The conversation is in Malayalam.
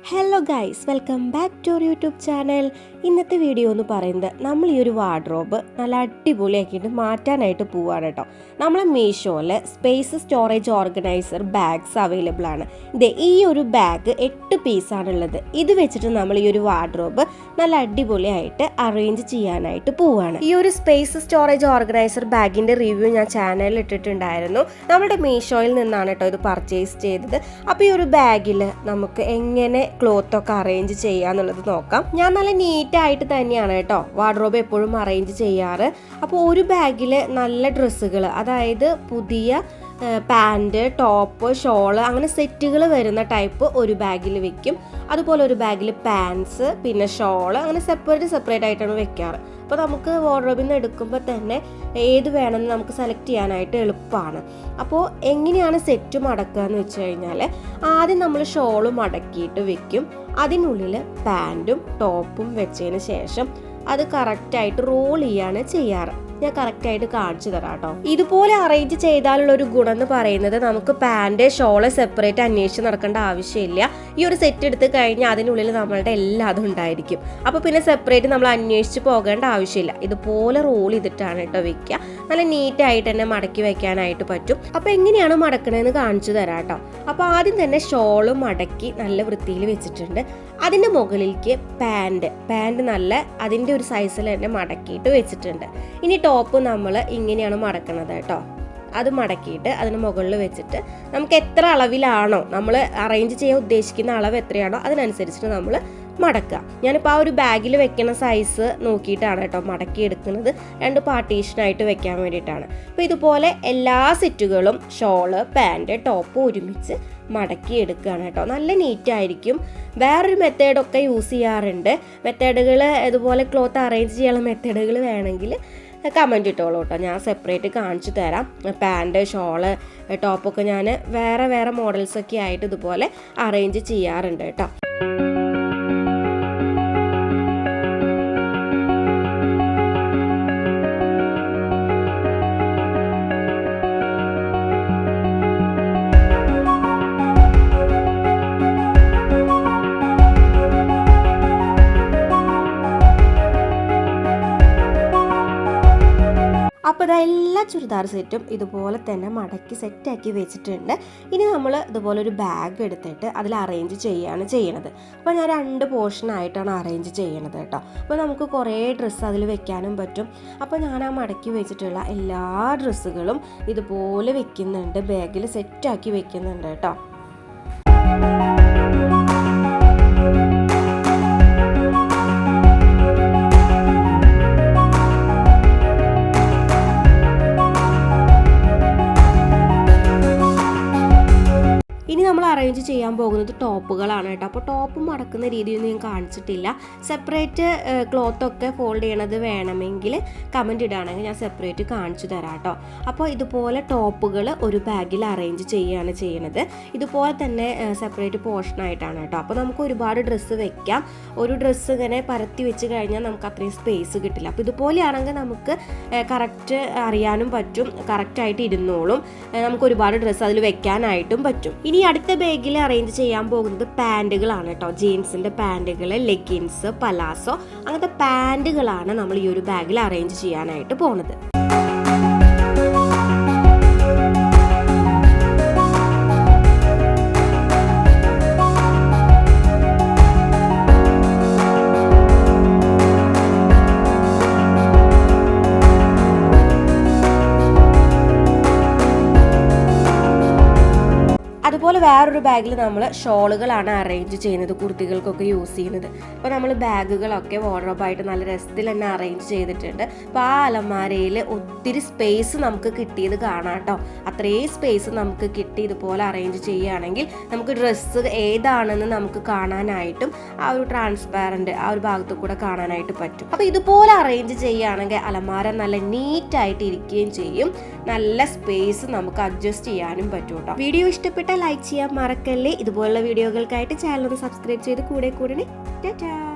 Hello guys, welcome back to our YouTube channel. ഇന്നത്തെ വീഡിയോ എന്ന് പറയുന്നത് നമ്മൾ ഈ ഒരു വാർഡ്രോബ് നല്ല അടിപൊളിയാക്കിയിട്ട് മാറ്റാനായിട്ട് പോവുകയാണ് കേട്ടോ. നമ്മളെ മീഷോയിൽ space storage organiser bags available ആണ്. ഈ ഒരു ബാഗ് 8 പീസാണുള്ളത്. ഇത് വെച്ചിട്ട് നമ്മൾ ഈ ഒരു വാർഡ്രോബ് നല്ല അടിപൊളിയായിട്ട് അറേഞ്ച് ചെയ്യാനായിട്ട് പോവുകയാണ്. ഈ ഒരു സ്പേസ് സ്റ്റോറേജ് ഓർഗനൈസർ ബാഗിൻ്റെ റിവ്യൂ ഞാൻ ചാനലിൽ ഇട്ടിട്ടുണ്ടായിരുന്നു. നമ്മുടെ മീഷോയിൽ നിന്നാണ് കേട്ടോ ഇത് പർച്ചേസ് ചെയ്തത്. അപ്പോൾ ഈ ഒരു ബാഗിൽ നമുക്ക് എങ്ങനെ ക്ലോത്തൊക്കെ അറേഞ്ച് ചെയ്യാന്നുള്ളത് നോക്കാം. ഞാൻ നല്ല നീറ്റായിട്ട് തന്നെയാണ് കേട്ടോ വാർഡ്രോബ് എപ്പോഴും അറേഞ്ച് ചെയ്യാറ്. അപ്പോൾ ഒരു ബാഗിൽ നല്ല ഡ്രസ്സുകൾ, അതായത് പുതിയ പാൻറ്, ടോപ്പ്, ഷോള് അങ്ങനെ സെറ്റുകൾ വരുന്ന ടൈപ്പ് ഒരു ബാഗിൽ വെക്കും. അതുപോലെ ഒരു ബാഗിൽ പാൻസ്, പിന്നെ ഷോള് അങ്ങനെ സെപ്പറേറ്റ് ആയിട്ടാണ് വെക്കാറ്. അപ്പോൾ നമുക്ക് വാർഡ്രോബിൽ നിന്ന് എടുക്കുമ്പോൾ തന്നെ ഏത് വേണമെന്ന് നമുക്ക് സെലക്ട് ചെയ്യാനായിട്ട് എളുപ്പമാണ്. അപ്പോൾ എങ്ങനെയാണ് സെറ്റ് മടക്കുക എന്ന് വെച്ച് കഴിഞ്ഞാൽ, ആദ്യം നമ്മൾ ഷോള് മടക്കിയിട്ട് വെക്കും. അതിനുള്ളിൽ പാൻറ്റും ടോപ്പും വെച്ചതിന് ശേഷം അത് കറക്റ്റായിട്ട് റോൾ ചെയ്യാണ് ചെയ്യാറ്. ഞാൻ കറക്റ്റായിട്ട് കാണിച്ചു തരാം കേട്ടോ. ഇതുപോലെ അറേഞ്ച് ചെയ്താലുള്ള ഒരു ഗുണം എന്ന് പറയുന്നത്, നമുക്ക് പാൻറ് ഷോള് സെപ്പറേറ്റ് അന്വേഷിച്ച് നടക്കേണ്ട ആവശ്യമില്ല. ഈ ഒരു സെറ്റ് എടുത്ത് കഴിഞ്ഞാൽ അതിനുള്ളിൽ നമ്മളുടെ എല്ലാതും ഉണ്ടായിരിക്കും. അപ്പോൾ പിന്നെ സെപ്പറേറ്റ് നമ്മൾ അന്വേഷിച്ച് പോകേണ്ട ആവശ്യമില്ല. ഇതുപോലെ റോൾ ചെയ്തിട്ടാണ് കേട്ടോ വെക്കുക. നല്ല നീറ്റായിട്ട് തന്നെ മടക്കി വെക്കാനായിട്ട് പറ്റും. അപ്പോൾ എങ്ങനെയാണ് മടക്കണതെന്ന് കാണിച്ചു തരാം കേട്ടോ. അപ്പോൾ ആദ്യം തന്നെ ഷോള് മടക്കി നല്ല വൃത്തിയിൽ വെച്ചിട്ടുണ്ട്. അതിൻ്റെ മുകളിലേക്ക് പാൻറ് നല്ല അതിൻ്റെ ഒരു സൈസിൽ തന്നെ മടക്കിയിട്ട് വെച്ചിട്ടുണ്ട്. ഇനി ടോപ്പ് നമ്മൾ ഇങ്ങനെയാണ് മടക്കണത് കേട്ടോ. അത് മടക്കിയിട്ട് അതിന് മുകളിൽ വെച്ചിട്ട് നമുക്ക് എത്ര അളവിലാണോ നമ്മൾ അറേഞ്ച് ചെയ്യാൻ ഉദ്ദേശിക്കുന്ന അളവ് എത്രയാണോ അതിനനുസരിച്ചിട്ട് നമ്മൾ മടക്കുക. ഞാനിപ്പോൾ ആ ഒരു ബാഗിൽ വെക്കുന്ന സൈസ് നോക്കിയിട്ടാണ് കേട്ടോ മടക്കി എടുക്കുന്നത്. 2 പാർട്ടീഷനായിട്ട് വെക്കാൻ വേണ്ടിയിട്ടാണ്. അപ്പോൾ ഇതുപോലെ എല്ലാ സെറ്റുകളും ഷോള്, പാൻറ്, ടോപ്പ് ഒരുമിച്ച് മടക്കി എടുക്കുകയാണ് കേട്ടോ. നല്ല നീറ്റായിരിക്കും. വേറൊരു മെത്തേഡൊക്കെ യൂസ് ചെയ്യാറുണ്ട്. മെത്തേഡുകൾ ഇതുപോലെ ക്ലോത്ത് അറേഞ്ച് ചെയ്യാനുള്ള മെത്തേഡുകൾ വേണമെങ്കിൽ കമൻറ്റ് ഇട്ടോളൂ കേട്ടോ. ഞാൻ സെപ്പറേറ്റ് കാണിച്ചു തരാം. പാൻറ്, ഷോള്, ടോപ്പൊക്കെ ഞാൻ വേറെ മോഡൽസൊക്കെ ആയിട്ട് ഇതുപോലെ അറേഞ്ച് ചെയ്യാറുണ്ട് കേട്ടോ. അപ്പോൾ എല്ലാ ചുരിദാർ സെറ്റും ഇതുപോലെ തന്നെ മടക്കി സെറ്റാക്കി വെച്ചിട്ടുണ്ട്. ഇനി നമ്മൾ ഇതുപോലെ ഒരു ബാഗ് എടുത്തിട്ട് അതിൽ അറേഞ്ച് ചെയ്യുകയാണ് ചെയ്യണത്. അപ്പോൾ ഞാൻ 2 പോർഷനായിട്ടാണ് അറേഞ്ച് ചെയ്യണത് കേട്ടോ. അപ്പോൾ നമുക്ക് കുറേ ഡ്രസ്സ് അതിൽ വെക്കാനും പറ്റും. അപ്പോൾ ഞാൻ ആ മടക്കി വെച്ചിട്ടുള്ള എല്ലാ ഡ്രസ്സുകളും ഇതുപോലെ വെക്കുന്നുണ്ട്, ബാഗിൽ സെറ്റാക്കി വെക്കുന്നുണ്ട് കേട്ടോ. ഇനി നമ്മൾ അറേഞ്ച് ചെയ്യാൻ പോകുന്നത് ടോപ്പുകളാണ് കേട്ടോ. അപ്പോൾ ടോപ്പ് മടക്കുന്ന രീതിയൊന്നും ഞാൻ കാണിച്ചിട്ടില്ല. സെപ്പറേറ്റ് ക്ലോത്തൊക്കെ ഫോൾഡ് ചെയ്യണത് വേണമെങ്കിൽ കമൻറ്റ് ഇടുകയാണെങ്കിൽ ഞാൻ സെപ്പറേറ്റ് കാണിച്ചു തരാം കേട്ടോ. അപ്പോൾ ഇതുപോലെ ടോപ്പുകൾ ഒരു ബാഗിൽ അറേഞ്ച് ചെയ്യുകയാണ് ചെയ്യണത്. ഇതുപോലെ തന്നെ സെപ്പറേറ്റ് പോർഷനായിട്ടാണ് കേട്ടോ. അപ്പോൾ നമുക്ക് ഒരുപാട് ഡ്രസ്സ് വെക്കാം. ഒരു ഡ്രസ്സ് ഇങ്ങനെ പരത്തി വെച്ച് കഴിഞ്ഞാൽ നമുക്ക് അത്രയും സ്പേസ് കിട്ടില്ല. അപ്പോൾ ഇതുപോലെയാണെങ്കിൽ നമുക്ക് കറക്റ്റ് അറിയാനും പറ്റും, കറക്റ്റായിട്ട് ഇരുന്നോളും. നമുക്ക് ഒരുപാട് ഡ്രസ്സ് അതിൽ വെക്കാനായിട്ടും പറ്റും. ഇനി അടുത്ത ബാഗിൽ അറേഞ്ച് ചെയ്യാൻ പോകുന്നത് പാൻറ്റുകളാണ് കേട്ടോ. ജീൻസിൻ്റെ പാൻറ്റുകൾ, ലെഗിൻസ്, പലാസോ അങ്ങനത്തെ പാൻറ്റുകളാണ് നമ്മൾ ഈ ഒരു ബാഗിൽ അറേഞ്ച് ചെയ്യാനായിട്ട് പോകുന്നത്. അതുപോലെ വേറൊരു ബാഗിൽ നമ്മൾ ഷോളുകളാണ് അറേഞ്ച് ചെയ്യുന്നത്, കുർത്തികൾക്കൊക്കെ യൂസ് ചെയ്യുന്നത്. അപ്പോൾ നമ്മൾ ബാഗുകളൊക്കെ വാർഡ്രോബായിട്ട് നല്ല രസത്തിൽ തന്നെ അറേഞ്ച് ചെയ്തിട്ടുണ്ട്. അപ്പോൾ ആ അലമാരയിൽ ഒത്തിരി സ്പേസ് നമുക്ക് കിട്ടിയത് കാണാം കേട്ടോ. അത്രയും സ്പേസ് നമുക്ക് കിട്ടി. ഇതുപോലെ അറേഞ്ച് ചെയ്യുകയാണെങ്കിൽ നമുക്ക് ഡ്രസ്സ് ഏതാണെന്ന് നമുക്ക് കാണാനായിട്ടും ആ ഒരു ട്രാൻസ്പാരൻ്റ് ആ ഒരു ഭാഗത്തു കൂടെ കാണാനായിട്ട് പറ്റും. അപ്പോൾ ഇതുപോലെ അറേഞ്ച് ചെയ്യുകയാണെങ്കിൽ അലമാര നല്ല നീറ്റായിട്ട് ഇരിക്കുകയും ചെയ്യും. നല്ല സ്പേസ് നമുക്ക് അഡ്ജസ്റ്റ് ചെയ്യാനും പറ്റും കേട്ടോ. വീഡിയോ ഇഷ്ടപ്പെട്ട ലൈക്ക് ചെയ്യാൻ മറക്കല്ലേ. ഇതുപോലുള്ള വീഡിയോകൾക്കായിട്ട് ചാനൽ ഒന്ന് സബ്സ്ക്രൈബ് ചെയ്ത് കൂടെ ടാറ്റാ.